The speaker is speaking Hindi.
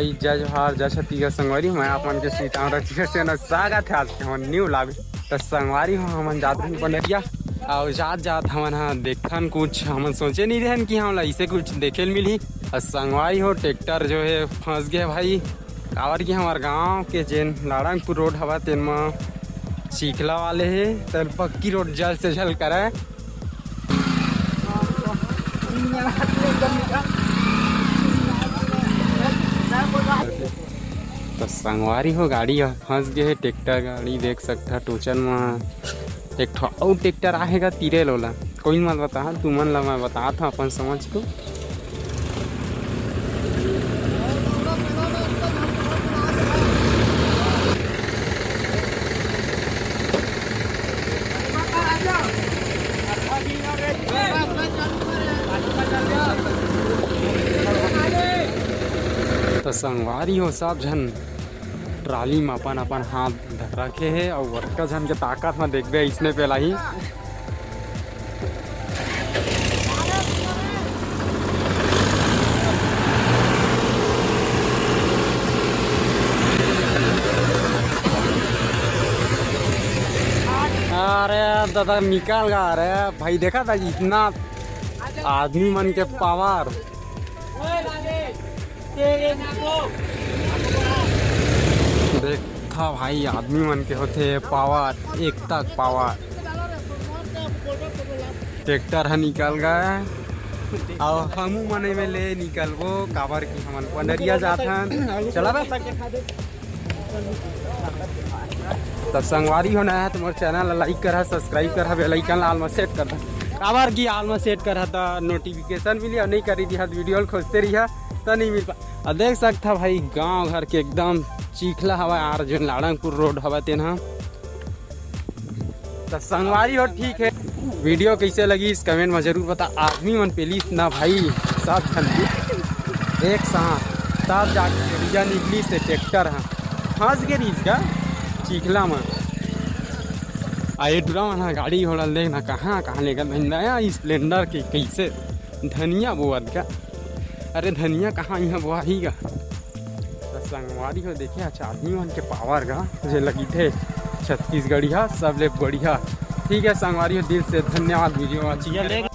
भाई जय जोहार जय छत्तीसगढ़ संगवारी मैं अपन के सीतामढ़ी से न स्वागत है आज के हम न्यू लागे तो संगवारी हो हम जात रही बनरिया और जात हमन हाँ देखन कुछ हम सोचे नहीं रहन कि हम इसे कुछ देखे मिली। और संगवारी हो ट्रैक्टर जो है फंस गए भाई कावर की हमारे गांव के जेन लाड़ंगपुर रोड हवा तेन में चिखला वाले है तो पक्की रोड जल्द से जल्द करे। तो संगवारी हो गाड़ी फंस गए है ट्रैक्टर गाड़ी देख सकता टोचन में एक ठो और ट्रैक्टर आएगा तीरे लोला कोई मत बता तू मन ला मैं बता था अपन समझ को। तो संगवारी हो सब झन ट्राली में अपन अपन हाथ रखे है और वर्का झन के ताकत में देखबे इसने पहला ही अरे दादा निकाल गा रहे भाई देखा था इतना आदमी मन के पावर देखा भाई आदमी मन के होते पावर एक तक पावर ट्रैक्टर है निकल गए और हम मने में ले निकलबो काबर की हमन पंडरिया जाथन चला तब संगवारी होना है तुम्हारे चैनल लाइक करा सब्सक्राइब करा बेल आइकन लाल में सेट कर काबर की आल में सेट करा तो नोटिफिकेशन मिली और नहीं करी दिया वीडियो खोजते रहिए तो नहीं मिल पा देख सकता भाई गांव घर के एकदम चिखला हवा यार जो लाड़ंगपुर रोड हवा तेना तो संगवारी हो ठीक है। वीडियो कैसे लगी इस कमेंट में जरूर बता। आदमी मन पेली ना भाई सब जल्दी एक साथ तब जाके रिजा निकली से ट्रैक्टर है फंस गए इसका चिखला में आए डूरा मन गाड़ी घोड़ा देखना कहाँ कहाँ लेकर नया स्प्लेंडर के कैसे धनिया बोअत का अरे धनिया कहाँ यहाँ बुआही का तो संगवारी हो देखिए अच्छा आदमी मन के पावर का मुझे लगी थे छत्तीसगढ़िया सब ले बढ़िया ठीक है। संगवारी हो दिल से धन्यवाद वीडियो अच्छी